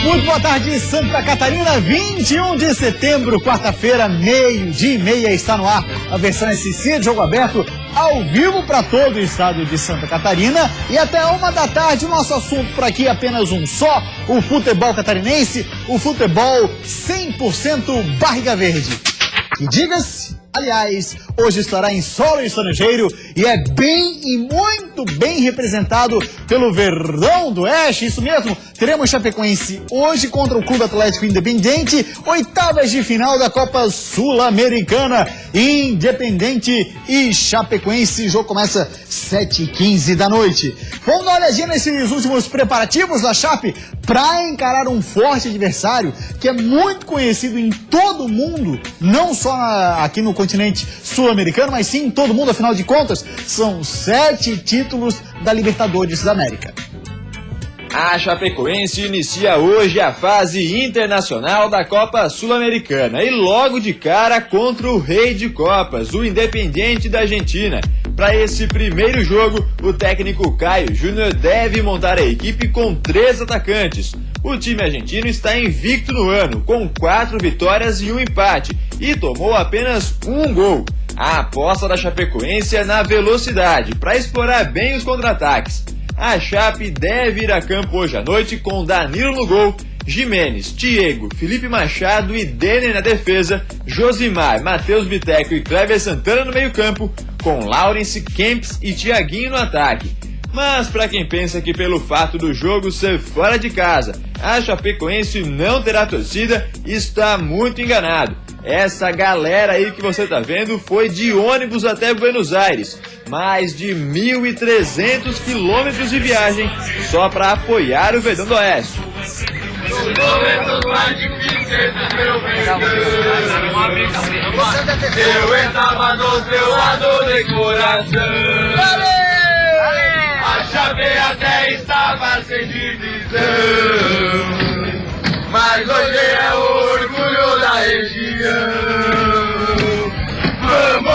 Muito boa tarde, Santa Catarina, 21 de setembro, quarta-feira, 12:30, está no ar a versão SC de Jogo Aberto, ao vivo para todo o estado de Santa Catarina. E até 1 da tarde, o nosso assunto por aqui é apenas um só: o futebol catarinense, o futebol 100% barriga verde. E diga-se, aliás, hoje estará em solo estrangeiro e é bem e muito bem representado pelo Verdão do Oeste. Isso mesmo, teremos Chapecoense hoje contra o Clube Atlético Independente, oitavas de final da Copa Sul-Americana. Independente e Chapecoense, o jogo começa 7h15 da noite. Vamos dar uma olhadinha nesses últimos preparativos da Chape para encarar um forte adversário que é muito conhecido em todo o mundo, não só aqui no continente sul-americano, mas sim em todo o mundo. Afinal de contas, são 7 títulos da Libertadores da América. A Chapecoense inicia hoje a fase internacional da Copa Sul-Americana e logo de cara contra o rei de copas, o Independiente da Argentina. Para esse primeiro jogo, o técnico Caio Júnior deve montar a equipe com 3 atacantes. O time argentino está invicto no ano, com 4 vitórias e 1 empate, e tomou apenas 1 gol. A aposta da Chapecoense é na velocidade, para explorar bem os contra-ataques. A Chape deve ir a campo hoje à noite com Danilo no gol, Jimenez, Diego, Felipe Machado e Denner na defesa, Josimar, Matheus Biteco e Cleber Santana no meio-campo, com Lawrence, Kempis e Thiaguinho no ataque. Mas para quem pensa que pelo fato do jogo ser fora de casa, a Chapecoense não terá torcida, está muito enganado. Essa galera aí que você tá vendo foi de ônibus até Buenos Aires, mais de 1.300 quilômetros de viagem só para apoiar o Verdão do Oeste. Nos momentos mais difíceis do meu Verdão, eu estava do seu lado de coração. A Chape até estava sem divisão, mas hoje é o orgulho da região. Vamos,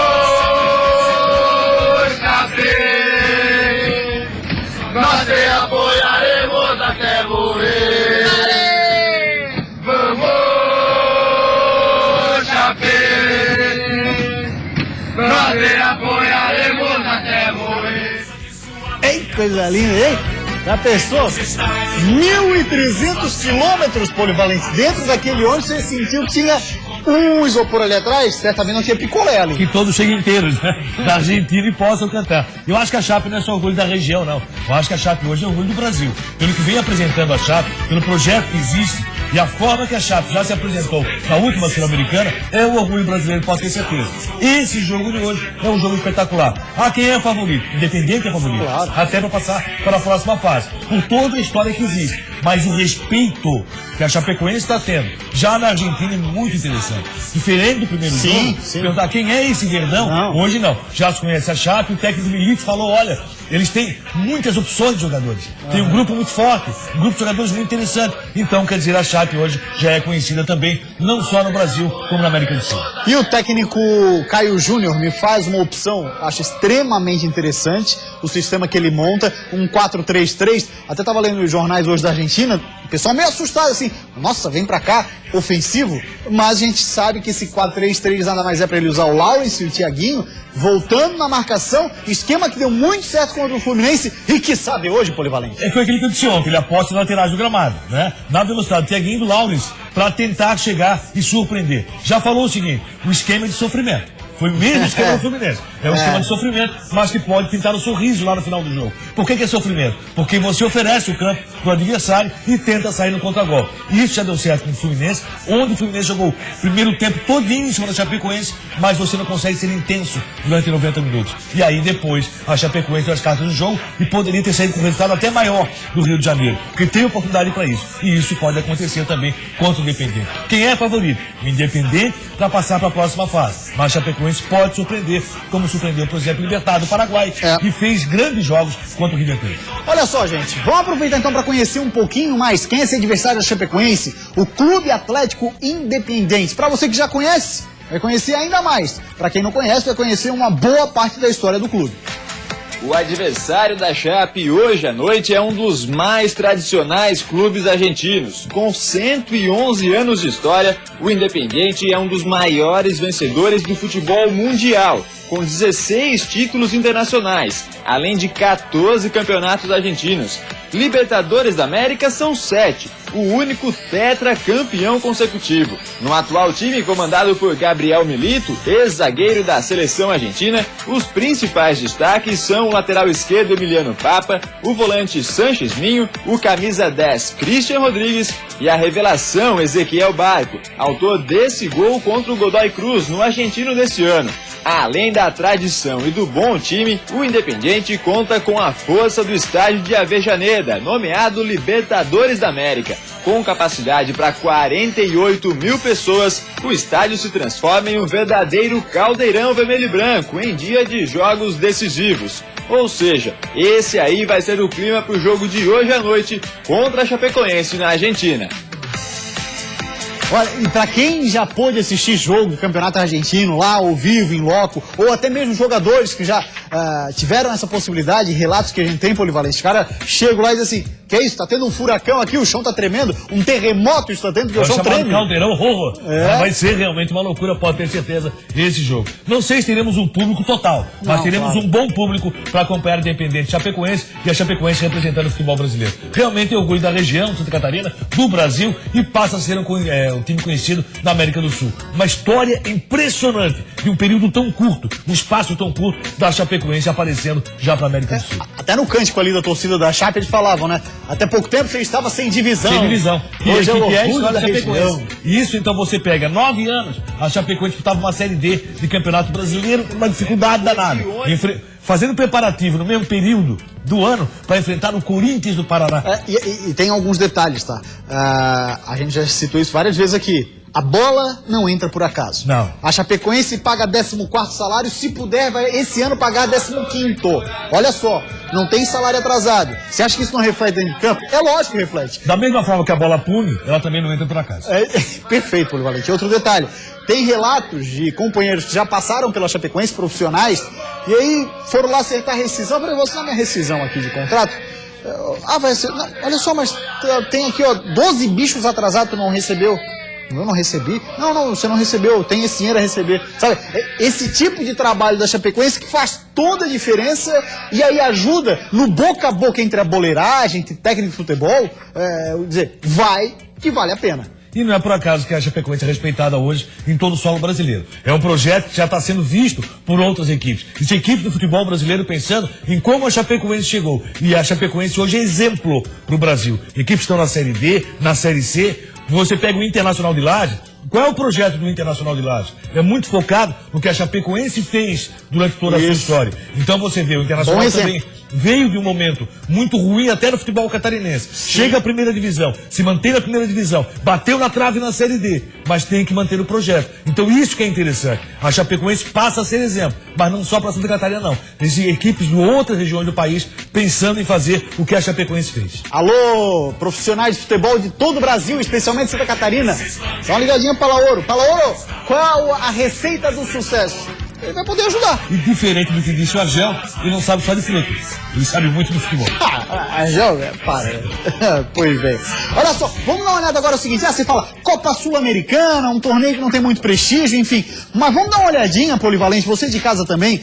Chape, nós te apoiaremos até morrer. Vamos, Chape, nós te apoiaremos até morrer. Ei, coisa linda, hein? Já pensou? 1.300 quilômetros, Polivalente. Dentro daquele ônibus você sentiu que tinha um isopor ali atrás, certamente não tinha picolé ali. Que todos cheguem inteiros, né? Da Argentina e possam cantar. Eu acho que a Chape não é só orgulho da região, não. Eu acho que a Chape hoje é orgulho do Brasil. Pelo que vem apresentando a Chape, pelo projeto que existe e a forma que a Chape já se apresentou na última Sul-Americana, é o orgulho brasileiro, pode ter certeza. Esse jogo de hoje é um jogo espetacular. Quem é favorito? Independente é favorito. Claro. Até para passar para a próxima fase. Por toda a história que existe. Mas o respeito que a Chapecoense está tendo já na Argentina é muito interessante. Diferente do primeiro jogo, perguntar quem é esse Verdão, não. Hoje não. Já se conhece a Chape, o técnico Milito falou, olha, eles têm muitas opções de jogadores. Tem um grupo muito forte, um grupo de jogadores muito interessante. Então, quer dizer, a Chape hoje já é conhecida também, não só no Brasil, como na América do Sul. E o técnico Caio Júnior me faz uma opção, acho extremamente interessante, o sistema que ele monta, um 4-3-3. Até estava lendo os jornais hoje da Argentina, o pessoal meio assustado assim, nossa, vem pra cá, ofensivo, mas a gente sabe que esse 4-3-3 nada mais é para ele usar o Lawrence e o Thiaguinho, voltando na marcação, esquema que deu muito certo contra o Fluminense e que sabe hoje, Polivalente. Foi aquele que eu disse ontem, ele aposta nas laterais do gramado, né? Na velocidade, Thiaguinho do Lawrence, para tentar chegar e surpreender. Já falou o seguinte, o esquema de sofrimento. Foi o mesmo esquema do Fluminense. É um esquema de sofrimento, mas que pode pintar um sorriso lá no final do jogo. Por que é sofrimento? Porque você oferece o campo pro adversário e tenta sair no contra-gol. Isso já deu certo com o Fluminense, onde o Fluminense jogou o primeiro tempo todinho em cima da Chapecoense, mas você não consegue ser intenso durante 90 minutos. E aí depois a Chapecoense deu as cartas do jogo e poderia ter saído com um resultado até maior do Rio de Janeiro, porque tem oportunidade para isso. E isso pode acontecer também contra o Independente. Quem é favorito? O Independente para passar para a próxima fase. Mas a Chapecoense pode surpreender, como surpreendeu, por exemplo, o Libertad do Paraguai, e fez grandes jogos contra o River Plate. Olha só, gente, vamos aproveitar então para conhecer um pouquinho mais quem é esse adversário da Chapecoense, o Clube Atlético Independente. Para você que já conhece, vai conhecer ainda mais. Para quem não conhece, vai conhecer uma boa parte da história do clube. O adversário da Chape hoje à noite é um dos mais tradicionais clubes argentinos. Com 111 anos de história, o Independiente é um dos maiores vencedores do futebol mundial, com 16 títulos internacionais, além de 14 campeonatos argentinos. Libertadores da América são 7, o único tetracampeão consecutivo. No atual time comandado por Gabriel Milito, ex-zagueiro da seleção argentina, os principais destaques são o lateral esquerdo Emiliano Papa, o volante Sanches Minho, o camisa 10 Christian Rodrigues e a revelação Ezequiel Barco, autor desse gol contra o Godoy Cruz no Argentino desse ano. Além da tradição e do bom time, o Independiente conta com a força do estádio de Avejaneda, nomeado Libertadores da América. Com capacidade para 48 mil pessoas, o estádio se transforma em um verdadeiro caldeirão vermelho e branco em dia de jogos decisivos. Ou seja, esse aí vai ser o clima para o jogo de hoje à noite contra a Chapecoense na Argentina. Olha, e pra quem já pôde assistir jogo do Campeonato Argentino lá ao vivo, em loco, ou até mesmo jogadores que já tiveram essa possibilidade, relatos que a gente tem, Polivalente, cara, chego lá e diz assim, que é isso, tá tendo um furacão aqui, o chão tá tremendo, um terremoto está tendo, porque o chão treme. Caldeirão, vai ser realmente uma loucura, pode ter certeza, esse jogo. Não sei se teremos um público total, mas teremos um bom público para acompanhar o Independente Chapecoense e a Chapecoense representando o futebol brasileiro. Realmente é orgulho da região, Santa Catarina, do Brasil, e passa a ser um time conhecido da América do Sul. Uma história impressionante de um período tão curto, um espaço tão curto da Chapecoense aparecendo já para a América do Sul. Até no cântico ali da torcida da Chape eles falavam, né? Até pouco tempo você estava sem divisão. Sem divisão. E hoje é o orgulho orgulho da região. Isso, então você pega 9 anos, a Chapecoense disputava uma Série D de Campeonato Brasileiro, uma dificuldade danada. Fazendo preparativo no mesmo período do ano para enfrentar o Corinthians do Paraná. E tem alguns detalhes, tá? A gente já citou isso várias vezes aqui. A bola não entra por acaso. Não. A Chapecoense paga 14º salário, se puder, vai esse ano pagar 15º. Olha só, não tem salário atrasado. Você acha que isso não reflete dentro de campo? É lógico que reflete. Da mesma forma que a bola pune, ela também não entra por acaso. Perfeito, Polivalente. Outro detalhe, tem relatos de companheiros que já passaram pela Chapecoense, profissionais, e aí foram lá acertar a rescisão. Eu falei, você não é minha rescisão aqui de contrato? Vai ser... Não, olha só, mas tem aqui, ó, 12 bichos atrasados, tu não recebeu. Eu não recebi? Não, você não recebeu, tem esse dinheiro a receber. Sabe, esse tipo de trabalho da Chapecoense que faz toda a diferença e aí ajuda no boca a boca entre a boleiragem, entre técnico de futebol, dizer, vai que vale a pena. E não é por acaso que a Chapecoense é respeitada hoje em todo o solo brasileiro. É um projeto que já está sendo visto por outras equipes. Existem equipes do futebol brasileiro pensando em como a Chapecoense chegou. E a Chapecoense hoje é exemplo para o Brasil. Equipes estão na Série D, na Série C. Você pega o Internacional de Lages. Qual é o projeto do Internacional de Lages? É muito focado no que a Chapecoense fez durante toda a sua história. Então você vê, o Internacional também veio de um momento muito ruim até no futebol catarinense. Chega à primeira divisão, se mantém na primeira divisão, bateu na trave na Série D, mas tem que manter o projeto. Então isso que é interessante. A Chapecoense passa a ser exemplo, mas não só para Santa Catarina não. Existem equipes de outras regiões do país pensando em fazer o que a Chapecoense fez. Alô, profissionais de futebol de todo o Brasil, especialmente Santa Catarina. Dá uma ligadinha para Lauro. Lauro, qual a receita do sucesso? Ele vai poder ajudar. E diferente do que disse o Argel, ele não sabe só de frutas. Ele sabe muito do futebol. Argel, para. Pois bem. Olha só, vamos dar uma olhada agora no seguinte. Você fala Copa Sul-Americana, um torneio que não tem muito prestígio, enfim. Mas vamos dar uma olhadinha, Polivalente, você de casa também.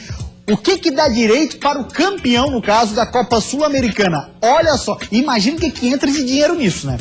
O que dá direito para o campeão, no caso da Copa Sul-Americana? Olha só, imagina o que entra de dinheiro nisso, né?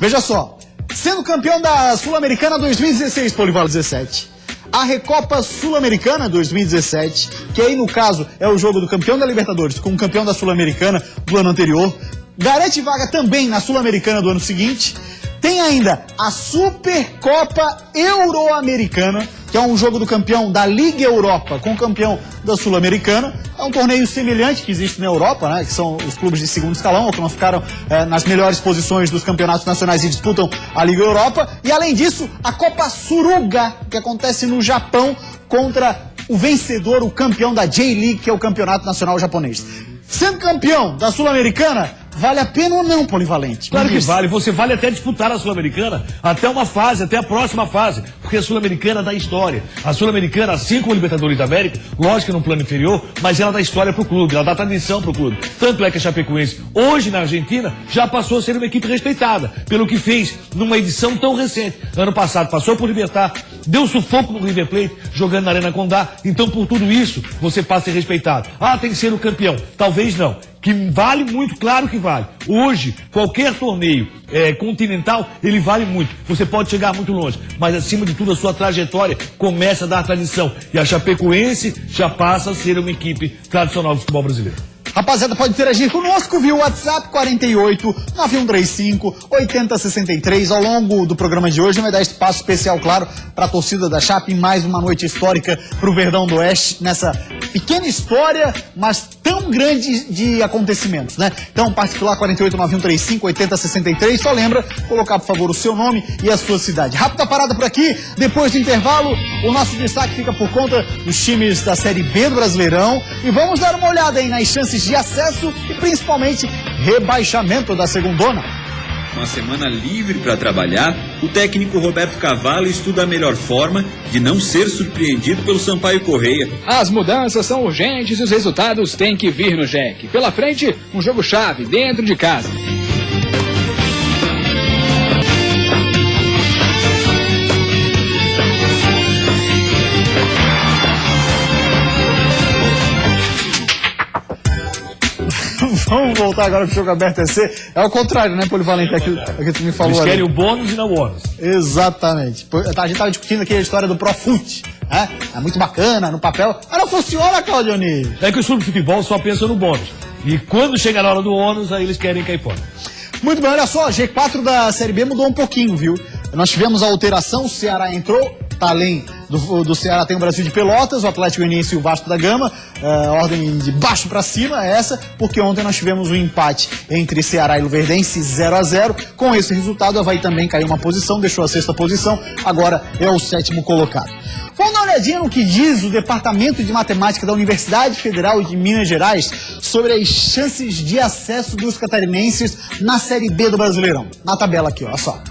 Veja só, sendo campeão da Sul-Americana 2016, Polivalente 17. A Recopa Sul-Americana 2017, que aí no caso é o jogo do campeão da Libertadores com o campeão da Sul-Americana do ano anterior, garante vaga também na Sul-Americana do ano seguinte. Tem ainda a Supercopa Euro-Americana, que é um jogo do campeão da Liga Europa com o campeão da Sul-Americana. É um torneio semelhante que existe na Europa, né? Que são os clubes de segundo escalão, ou que não ficaram nas melhores posições dos campeonatos nacionais e disputam a Liga Europa. E além disso, a Copa Suruga, que acontece no Japão contra o vencedor, o campeão da J-League, que é o campeonato nacional japonês. Sendo campeão da Sul-Americana, vale a pena ou não, Polivalente? Claro que vale, você vale até disputar a Sul-Americana, até uma fase, até a próxima fase, porque a Sul-Americana dá história. A Sul-Americana, assim como a Libertadores da América, lógico que no plano inferior, mas ela dá história pro clube, ela dá tradição pro clube. Tanto é que a Chapecoense, hoje na Argentina, já passou a ser uma equipe respeitada, pelo que fez numa edição tão recente. Ano passado passou por Libertar, deu sufoco no River Plate, jogando na Arena Condá, então por tudo isso, você passa a ser respeitado. Ah, tem que ser o campeão. Talvez não. Que vale muito, claro que vale. Hoje, qualquer torneio continental, ele vale muito. Você pode chegar muito longe, mas acima de tudo a sua trajetória começa a dar tradição. E a Chapecoense já passa a ser uma equipe tradicional do futebol brasileiro. Rapaziada, pode interagir conosco via WhatsApp 48 9135 8063. Ao longo do programa de hoje vai dar espaço especial, claro, para a torcida da Chape em mais uma noite histórica para o Verdão do Oeste, nessa pequena história, mas tão grande de acontecimentos, né? Então, particular 48 9135 8063. Só lembra colocar, por favor, o seu nome e a sua cidade. Rápida parada por aqui. Depois do intervalo, o nosso destaque fica por conta dos times da Série B do Brasileirão. E vamos dar uma olhada aí nas chances de acesso e principalmente rebaixamento da segundona. Uma semana livre para trabalhar, o técnico Roberto Cavallo estuda a melhor forma de não ser surpreendido pelo Sampaio Corrêa. As mudanças são urgentes e os resultados têm que vir no Jack. Pela frente, um jogo-chave dentro de casa. Vamos voltar agora pro jogo aberto EC. É o contrário, né, Polivalente? É que tu me falou. Eles querem ali. o bônus e não o ônus. Exatamente. A gente tava discutindo aqui a história do Profut, né? É muito bacana, no papel. Mas não funciona, Claudionir. É que os clubes de futebol só pensam no bônus. E quando chega na hora do ônus, aí eles querem cair fora. Muito bem, olha só, G4 da Série B mudou um pouquinho, viu? Nós tivemos a alteração, o Ceará entrou, tá além do Ceará tem o Brasil de Pelotas, o Atlético Goianiense e o Vasco da Gama, ordem de baixo para cima é essa, porque ontem nós tivemos um empate entre Ceará e Luverdense 0-0, com esse resultado o Avaí também caiu uma posição, deixou a 6ª posição, agora é o 7º colocado. Vamos dar uma olhadinha no que diz o Departamento de Matemática da Universidade Federal de Minas Gerais sobre as chances de acesso dos catarinenses na Série B do Brasileirão. Na tabela aqui, olha só.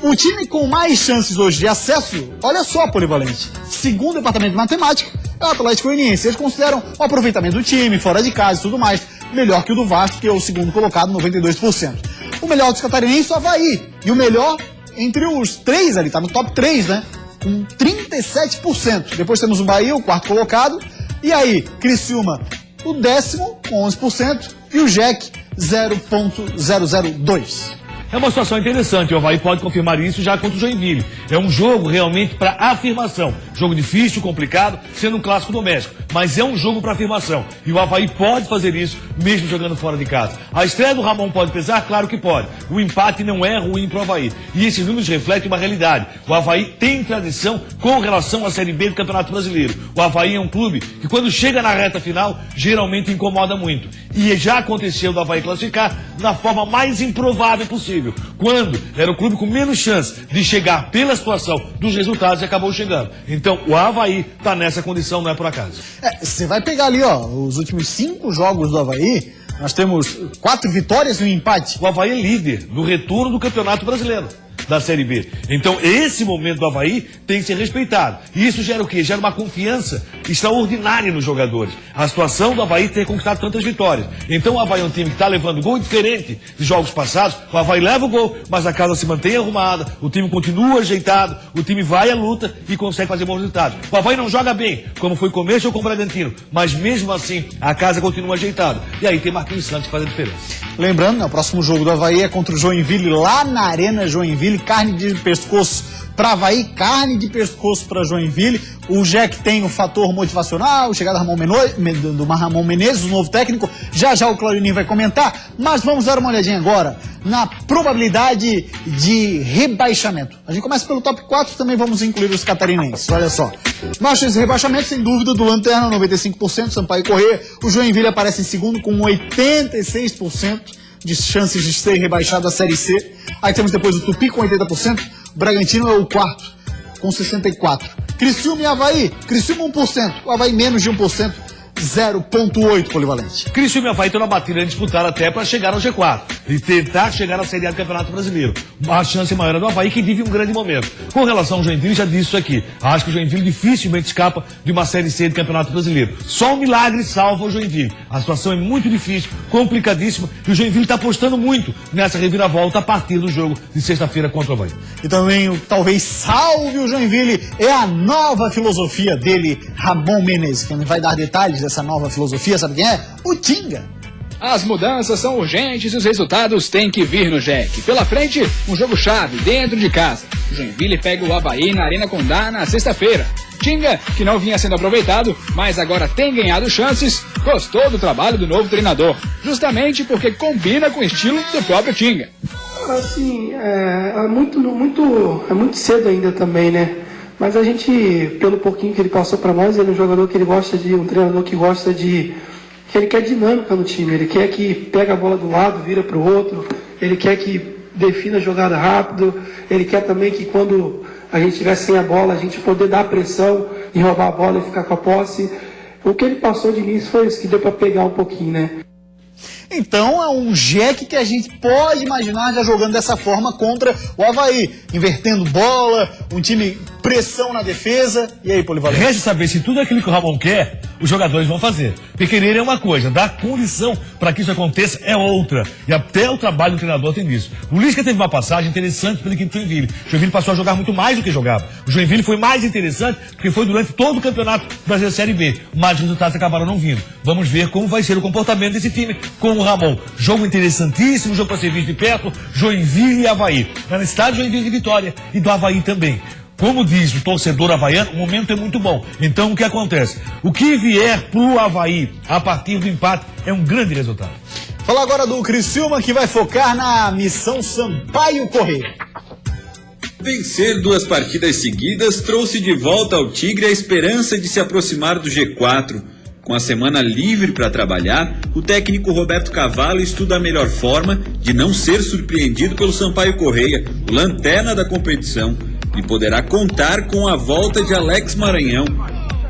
O time com mais chances hoje de acesso, olha só, Polivalente, segundo o Departamento de Matemática, é o Atlético Goianiense. Eles consideram o aproveitamento do time, fora de casa e tudo mais, melhor que o do Vasco, que é o segundo colocado, 92%. O melhor dos catarinenses é o Avaí. E o melhor entre os três ali, tá no top 3, né? Com 37%. Depois temos o Bahia, o 4º colocado. E aí, Criciúma, o 10º, com 11%. E o Jack, 0,002%. É uma situação interessante, o Avaí pode confirmar isso já contra o Joinville. É um jogo realmente para afirmação. Jogo difícil, complicado, sendo um clássico doméstico. Mas é um jogo para afirmação. E o Avaí pode fazer isso, mesmo jogando fora de casa. A estreia do Ramon pode pesar? Claro que pode. O empate não é ruim para o Avaí. E esses números refletem uma realidade. O Avaí tem tradição com relação à Série B do Campeonato Brasileiro. O Avaí é um clube que quando chega na reta final, geralmente incomoda muito. E já aconteceu do Avaí classificar da forma mais improvável possível. Quando era o clube com menos chance de chegar pela situação dos resultados e acabou chegando. Então o Avaí está nessa condição, não é por acaso. Você vai pegar ali, ó, os últimos 5 jogos do Avaí, nós temos 4 vitórias e um empate. O Avaí é líder no retorno do Campeonato Brasileiro da Série B. Então, esse momento do Avaí tem que ser respeitado. E isso gera o quê? Gera uma confiança extraordinária nos jogadores. A situação do Avaí ter conquistado tantas vitórias. Então, o Avaí é um time que está levando gol diferente de jogos passados. O Avaí leva o gol, mas a casa se mantém arrumada, o time continua ajeitado, o time vai à luta e consegue fazer bons resultados. O Avaí não joga bem, como foi começo ou com o Bragantino, mas mesmo assim, a casa continua ajeitada. E aí tem Marquinhos Santos que faz a diferença. Lembrando, né, o próximo jogo do Avaí é contra o Joinville, lá na Arena Joinville, carne de pescoço para Avaí, carne de pescoço para Joinville. O Jack tem o fator motivacional, chegada do Ramon Menezes, o novo técnico. Já já o Claudionir vai comentar, mas vamos dar uma olhadinha agora na probabilidade de rebaixamento. A gente começa pelo top 4, também vamos incluir os catarinenses. Olha só. Nós temos rebaixamento, sem dúvida, do Lanterna, 95%, Sampaio Corrêa. O Joinville aparece em segundo com 86% de chances de ser rebaixado à Série C. Aí temos depois o Tupi com 80%, o Bragantino é o 4º, com 64%. Criciúma e Avaí, Criciúma 1%, o Avaí menos de 1%, 0,8 Polivalente. Criciúma e Avaí estão na batalha disputar até para chegar ao G4 e tentar chegar na Série A do Campeonato Brasileiro. A chance maior é do Avaí, que vive um grande momento. Com relação ao Joinville, já disse isso aqui. Acho que o Joinville dificilmente escapa de uma Série C do Campeonato Brasileiro. Só um milagre salva o Joinville. A situação é muito difícil, complicadíssima, e o Joinville está apostando muito nessa reviravolta a partir do jogo de sexta-feira contra o Avaí. E também o talvez salve o Joinville é a nova filosofia dele, Ramon Menezes. Quem vai dar detalhes dessa nova filosofia, sabe quem é? O Tinga. As mudanças são urgentes e os resultados têm que vir no Jack. Pela frente, um jogo-chave dentro de casa. O Joinville pega o Avaí na Arena Condá na sexta-feira. Tinga, que não vinha sendo aproveitado, mas agora tem ganhado chances, gostou do trabalho do novo treinador. Justamente porque combina com o estilo do próprio Tinga. Assim, é muito cedo ainda também, né? Mas a gente, pelo pouquinho que ele passou para nós, ele é um jogador que ele gosta de, um treinador que gosta de, que ele quer dinâmica no time, ele quer que pega a bola do lado, vira para o outro, ele quer que defina a jogada rápido, ele quer também que quando a gente estiver sem a bola, a gente poder dar pressão e roubar a bola e ficar com a posse. O que ele passou de início foi isso que deu para pegar um pouquinho, né? Então é um Jack que a gente pode imaginar já jogando dessa forma contra o Avaí, invertendo bola, um time pressão na defesa. E aí, Polivalente? Resta saber se tudo aquilo que o Ramon quer, os jogadores vão fazer. Porque querer é uma coisa, dar condição para que isso aconteça é outra. E até o trabalho do treinador tem disso. O Lisca teve uma passagem interessante pela equipe do Joinville. O Joinville passou a jogar muito mais do que jogava. O Joinville foi mais interessante porque foi durante todo o campeonato brasileiro Série B. Mas os resultados acabaram não vindo. Vamos ver como vai ser o comportamento desse time com o Ramon. Jogo interessantíssimo, jogo para ser visto de perto, Joinville e Avaí. Na necessidade, Joinville de Vitória e do Avaí também. Como diz o torcedor havaiano, o momento é muito bom. Então o que acontece? O que vier pro Avaí a partir do empate é um grande resultado. Fala agora do Criciúma, que vai focar na missão Sampaio Corrêa. Vencer 2 partidas seguidas trouxe de volta ao Tigre a esperança de se aproximar do G4. Com a semana livre para trabalhar, o técnico Roberto Cavalo estuda a melhor forma de não ser surpreendido pelo Sampaio Corrêa, o lanterna da competição, e poderá contar com a volta de Alex Maranhão.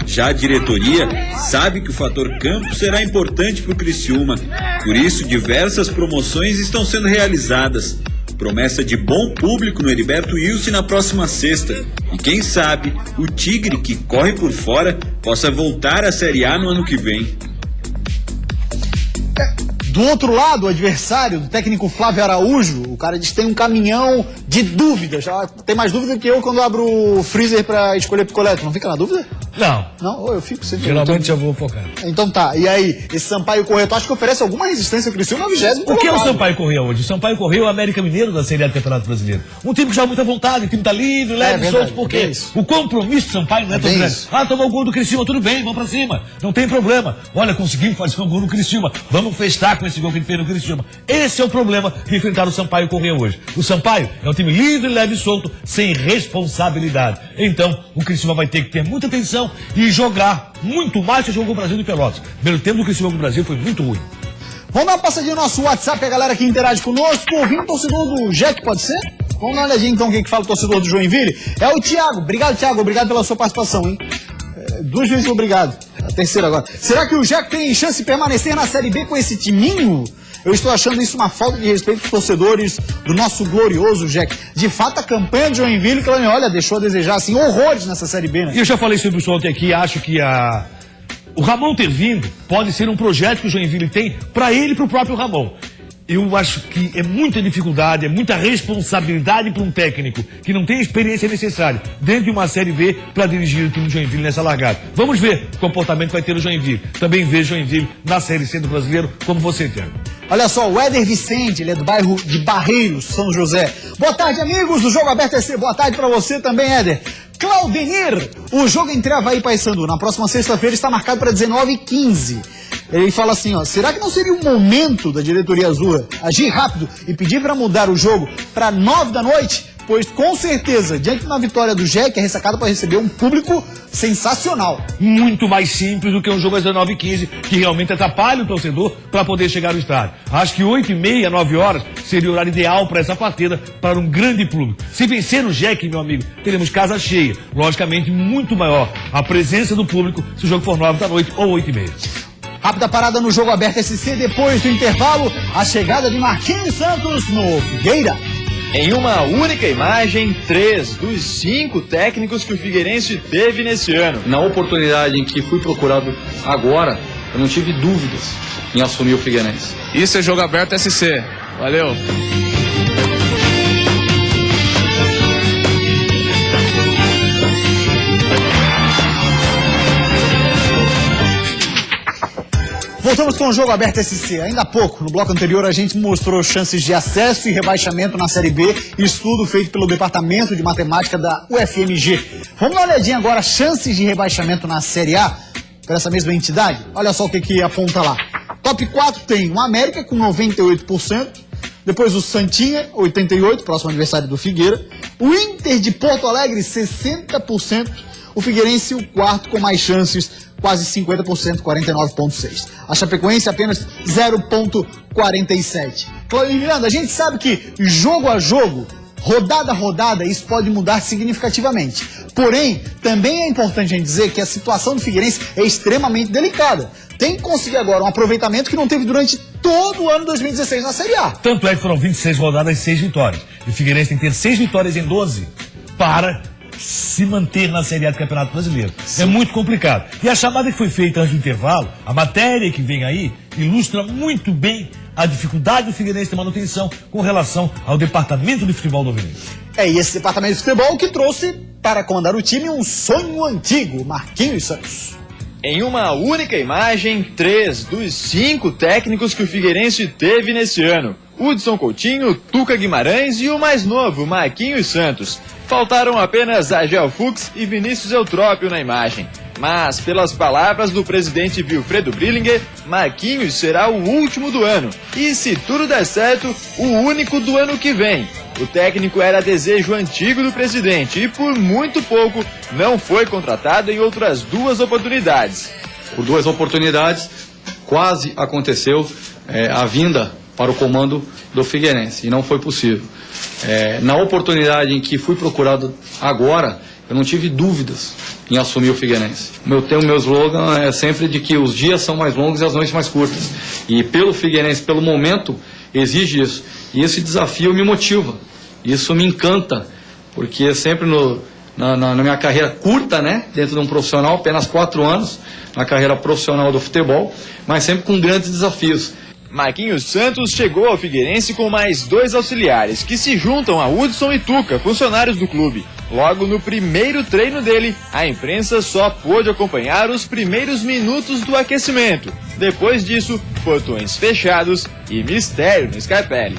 Já a diretoria sabe que o fator campo será importante para o Criciúma, por isso diversas promoções estão sendo realizadas. Promessa de bom público no Heriberto Wilson na próxima sexta. E quem sabe, o Tigre, que corre por fora, possa voltar à Série A no ano que vem. Do outro lado, o adversário do técnico Flávio Araújo, o cara diz que tem um caminhão de dúvidas. Já tem mais dúvida que eu quando abro o freezer para escolher picolé. Tu não fica na dúvida? Não. Não? Eu fico sempre. Geralmente eu vou focar. Então tá. E aí, esse Sampaio Corrêa, tu acha que oferece alguma resistência ao Criciúma no 20º? O que é o Sampaio Corrêa hoje? O Sampaio Corrêa é o América Mineiro da Série A do Campeonato Brasileiro. Um time que já há muita vontade, o time tá livre, leve, solto, porque o compromisso do Sampaio não é tão grande. Ah, tomou o gol do Criciúma, tudo bem, vamos pra cima. Não tem problema. Olha, conseguimos fazer um gol no Criciúma. Vamos festar com esse gol que ele fez no Criciúma. Esse é o problema de enfrentar o Sampaio Corrêa hoje. O Sampaio é um time livre, leve e solto, sem responsabilidade. Então, o Criciúma vai ter que ter muita atenção e jogar muito mais que jogou o Brasil de Pelotas. Pelo tempo do Criciúma do Brasil foi muito ruim. Vamos dar uma passadinha no nosso WhatsApp, a galera que interage conosco. Ouvindo o torcedor do Jack, pode ser? Vamos dar uma olhadinha então o que fala o torcedor do Joinville. É o Thiago. Obrigado, Thiago. Obrigado pela sua participação, hein? 2 vezes obrigado. A terceira agora. Será que o Jack tem chance de permanecer na Série B com esse timinho? Eu estou achando isso uma falta de respeito aos torcedores do nosso glorioso Jack. De fato, a campanha de Joinville, que olha, deixou a desejar assim, horrores nessa Série B, né? E eu já falei sobre o pessoal aqui, acho que o Ramon ter vindo pode ser um projeto que o Joinville tem para ele e para o próprio Ramon. Eu acho que é muita dificuldade, é muita responsabilidade para um técnico que não tem a experiência necessária dentro de uma Série B para dirigir o time do Joinville nessa largada. Vamos ver o comportamento que vai ter o Joinville. Também vejo o Joinville na Série C do Brasileiro, como você, Thiago. Olha só, o Éder Vicente, ele é do bairro de Barreiros, São José. Boa tarde, amigos do Jogo Aberto SC. Boa tarde para você também, Éder. Claudenir, o jogo entre Avaí e Paysandu na próxima sexta-feira está marcado para 19h15. Ele fala assim, ó, será que não seria o momento da diretoria azul agir rápido e pedir para mudar o jogo para 9 da noite? pois com certeza, diante de uma vitória do Jack, a ressacada pode receber um público sensacional. Muito mais simples do que um jogo às 19h15, que realmente atrapalha o torcedor para poder chegar no estádio. Acho que 8h30, 9 horas seria o horário ideal para essa partida, para um grande público. Se vencer o Jack, meu amigo, teremos casa cheia, logicamente muito maior a presença do público se o jogo for 9 da noite ou 8h30. Rápida parada no Jogo Aberto SC, depois do intervalo, a chegada de Marquinhos Santos no Figueira. Em uma única imagem, 3 dos 5 técnicos que o Figueirense teve nesse ano. Na oportunidade em que fui procurado agora, eu não tive dúvidas em assumir o Figueirense. Isso é Jogo Aberto SC. Valeu. Voltamos com o Jogo Aberto SC. Ainda há pouco, no bloco anterior, a gente mostrou chances de acesso e rebaixamento na Série B, estudo feito pelo Departamento de Matemática da UFMG. Vamos dar uma olhadinha agora, chances de rebaixamento na Série A, para essa mesma entidade? Olha só o que aponta lá. Top 4 tem o América, com 98%, depois o Santinha, 88%, próximo adversário do Figueira, o Inter de Porto Alegre, 60%, o Figueirense, o quarto com mais chances, quase 50%, 49,6%. A Chapecoense apenas 0,47%. Claudio Miranda, a gente sabe que jogo a jogo, rodada a rodada, isso pode mudar significativamente. Porém, também é importante a gente dizer que a situação do Figueirense é extremamente delicada. Tem que conseguir agora um aproveitamento que não teve durante todo o ano 2016 na Série A. Tanto é que foram 26 rodadas e 6 vitórias. E o Figueirense tem que ter 6 vitórias em 12 para se manter na Série A do Campeonato Brasileiro. Sim. É muito complicado. E a chamada que foi feita antes do intervalo, a matéria que vem aí, ilustra muito bem a dificuldade do Figueirense de manutenção com relação ao departamento de futebol do Figueirense. E esse departamento de futebol que trouxe para comandar o time um sonho antigo, Marquinhos Santos. Em uma única imagem, 3 dos 5 técnicos que o Figueirense teve nesse ano. Hudson Coutinho, Tuca Guimarães e o mais novo, Marquinhos Santos. Faltaram apenas Agel Fux e Vinícius Eutrópio na imagem. Mas, pelas palavras do presidente Wilfredo Brillinger, Marquinhos será o último do ano. E, se tudo der certo, o único do ano que vem. O técnico era desejo antigo do presidente e, por muito pouco, não foi contratado em outras 2 oportunidades. Por 2 oportunidades, quase aconteceu a vinda para o comando do Figueirense, e não foi possível. Na oportunidade em que fui procurado agora, eu não tive dúvidas em assumir o Figueirense. O meu slogan é sempre de que os dias são mais longos e as noites mais curtas. E pelo Figueirense, pelo momento, exige isso. E esse desafio me motiva. Isso me encanta, porque sempre na minha carreira curta, né, dentro de um profissional, apenas 4 anos, na carreira profissional do futebol, mas sempre com grandes desafios. Marquinhos Santos chegou ao Figueirense com mais 2 auxiliares, que se juntam a Hudson e Tuca, funcionários do clube. Logo no primeiro treino dele, a imprensa só pôde acompanhar os primeiros minutos do aquecimento. Depois disso, portões fechados e mistério no Scarpelli.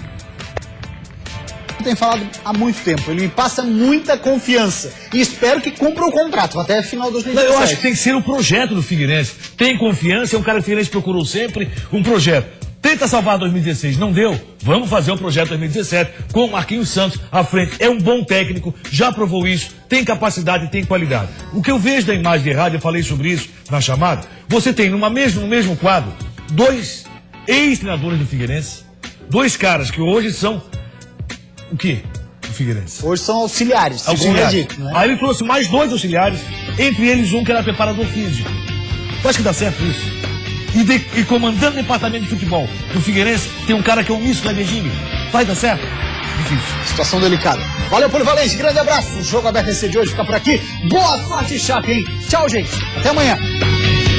Tem falado há muito tempo, ele me passa muita confiança e espero que cumpra o contrato até final de 2017. Eu acho que tem que ser um projeto do Figueirense. Tem confiança, é um cara que o Figueirense procurou sempre um projeto. Tenta salvar 2016, não deu? Vamos fazer o projeto 2017 com o Marquinhos Santos à frente. É um bom técnico, já provou isso, tem capacidade e tem qualidade. O que eu vejo da imagem de rádio, eu falei sobre isso na chamada, você tem no mesmo quadro 2 ex-treinadores do Figueirense, 2 caras que hoje são o quê? Do Figueirense. Hoje são auxiliares. Dito, né? Aí ele trouxe mais 2 auxiliares, entre eles um que era preparador físico. Eu acho que dá certo isso. E comandando o departamento de futebol do Figueirense, tem um cara que é o Misso Lebedini. Vai dar certo? Difícil. Situação delicada. Valeu, Polivalente. Grande abraço. O Jogo Aberto SC de hoje fica por aqui. Boa sorte, Chape, hein? Tchau, gente. Até amanhã.